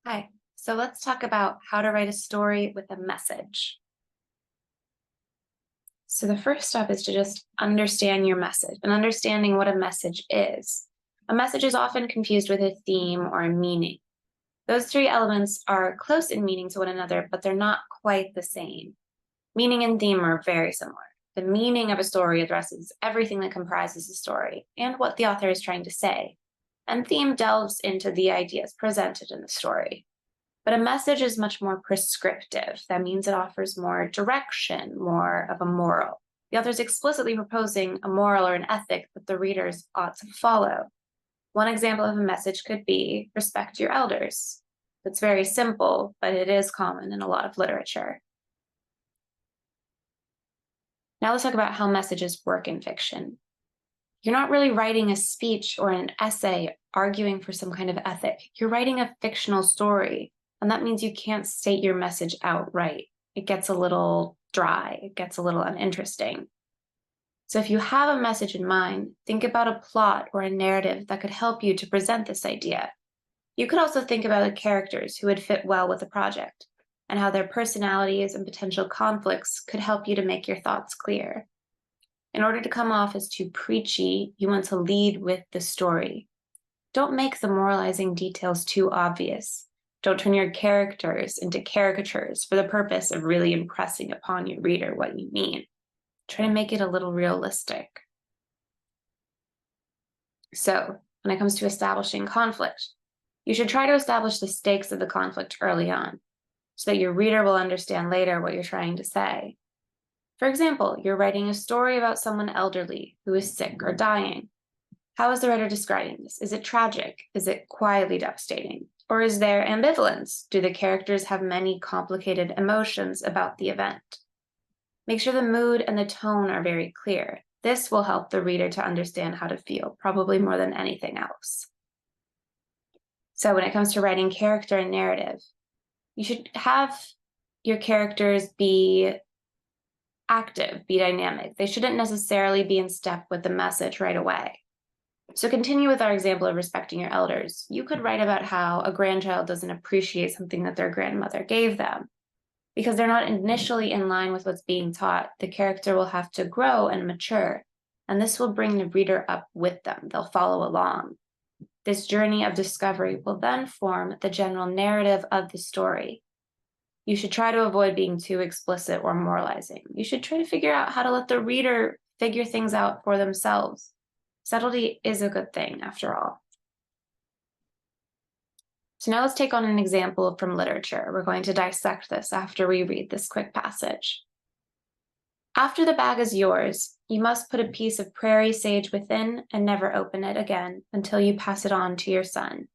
Hi. So let's talk about how to write a story with a message. So the first step is to just understand your message and understanding what a message is. A message is often confused with a theme or a meaning. Those three elements are close in meaning to one another, but they're not quite the same. Meaning and theme are very similar. The meaning of a story addresses everything that comprises the story and what the author is trying to say. And theme delves into the ideas presented in the story. But a message is much more prescriptive. That means it offers more direction, more of a moral. The author is explicitly proposing a moral or an ethic that the readers ought to follow. One example of a message could be respect your elders. It's very simple, but it is common in a lot of literature. Now let's talk about how messages work in fiction. You're not really writing a speech or an essay arguing for some kind of ethic. You're writing a fictional story. And that means you can't state your message outright. It gets a little dry, it gets a little uninteresting. So if you have a message in mind, think about a plot or a narrative that could help you to present this idea. You could also think about the characters who would fit well with the project and how their personalities and potential conflicts could help you to make your thoughts clear. In order to come off as too preachy, you want to lead with the story. Don't make the moralizing details too obvious. Don't turn your characters into caricatures for the purpose of really impressing upon your reader what you mean. Try to make it a little realistic. So, when it comes to establishing conflict, you should try to establish the stakes of the conflict early on, so that your reader will understand later what you're trying to say. For example, you're writing a story about someone elderly who is sick or dying. How is the writer describing this? Is it tragic? Is it quietly devastating? Or is there ambivalence? Do the characters have many complicated emotions about the event? Make sure the mood and the tone are very clear. This will help the reader to understand how to feel, probably more than anything else. So when it comes to writing character and narrative, you should have your characters be active, be dynamic. They shouldn't necessarily be in step with the message right away. So continue with our example of respecting your elders. You could write about how a grandchild doesn't appreciate something that their grandmother gave them. Because they're not initially in line with what's being taught, the character will have to grow and mature, and this will bring the reader up with them. They'll follow along. This journey of discovery will then form the general narrative of the story. You should try to avoid being too explicit or moralizing. You should try to figure out how to let the reader figure things out for themselves. Subtlety is a good thing, after all. So now let's take on an example from literature. We're going to dissect this after we read this quick passage. After the bag is yours, you must put a piece of prairie sage within and never open it again until you pass it on to your son.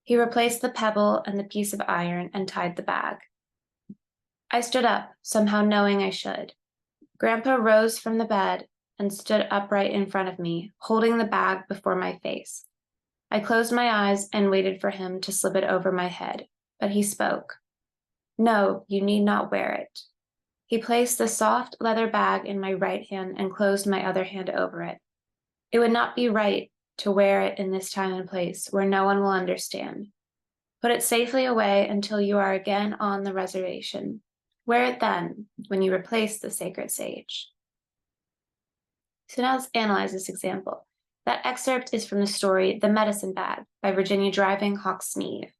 He replaced the pebble and the piece of iron and tied the bag. I stood up, somehow knowing I should. Grandpa rose from the bed and stood upright in front of me, holding the bag before my face. I closed my eyes and waited for him to slip it over my head, but he spoke. No, you need not wear it. He placed the soft leather bag in my right hand and closed my other hand over it. It would not be right to wear it in this time and place where no one will understand. Put it safely away until you are again on the reservation. Wear it then, when you replace the sacred sage. So now let's analyze this example. That excerpt is from the story The Medicine Bag by Virginia Driving Hawkes-Neave.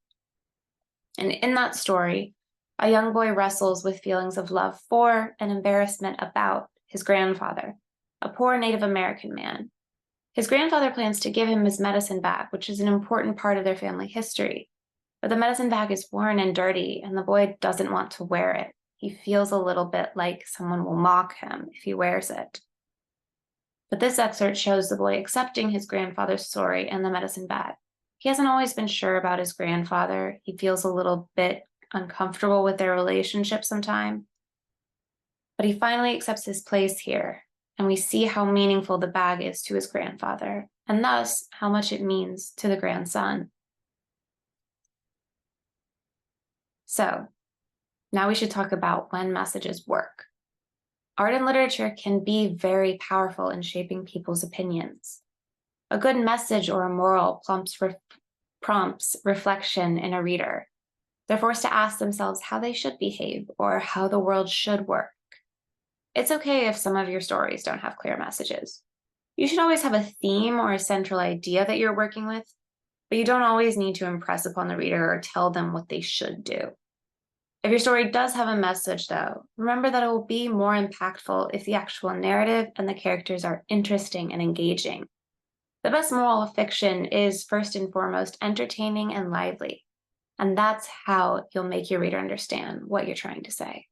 And in that story, a young boy wrestles with feelings of love for and embarrassment about his grandfather, a poor Native American man. His grandfather plans to give him his medicine bag, which is an important part of their family history. But the medicine bag is worn and dirty, and the boy doesn't want to wear it. He feels a little bit like someone will mock him if he wears it. But this excerpt shows the boy accepting his grandfather's story and the medicine bag. He hasn't always been sure about his grandfather. He feels a little bit uncomfortable with their relationship sometimes. But he finally accepts his place here, and we see how meaningful the bag is to his grandfather, and thus how much it means to the grandson. So, now we should talk about when messages work. Art and literature can be very powerful in shaping people's opinions. A good message or a moral prompts reflection in a reader. They're forced to ask themselves how they should behave or how the world should work. It's okay if some of your stories don't have clear messages. You should always have a theme or a central idea that you're working with, but you don't always need to impress upon the reader or tell them what they should do. If your story does have a message, though, remember that it will be more impactful if the actual narrative and the characters are interesting and engaging. The best moral of fiction is, first and foremost, entertaining and lively. And that's how you'll make your reader understand what you're trying to say.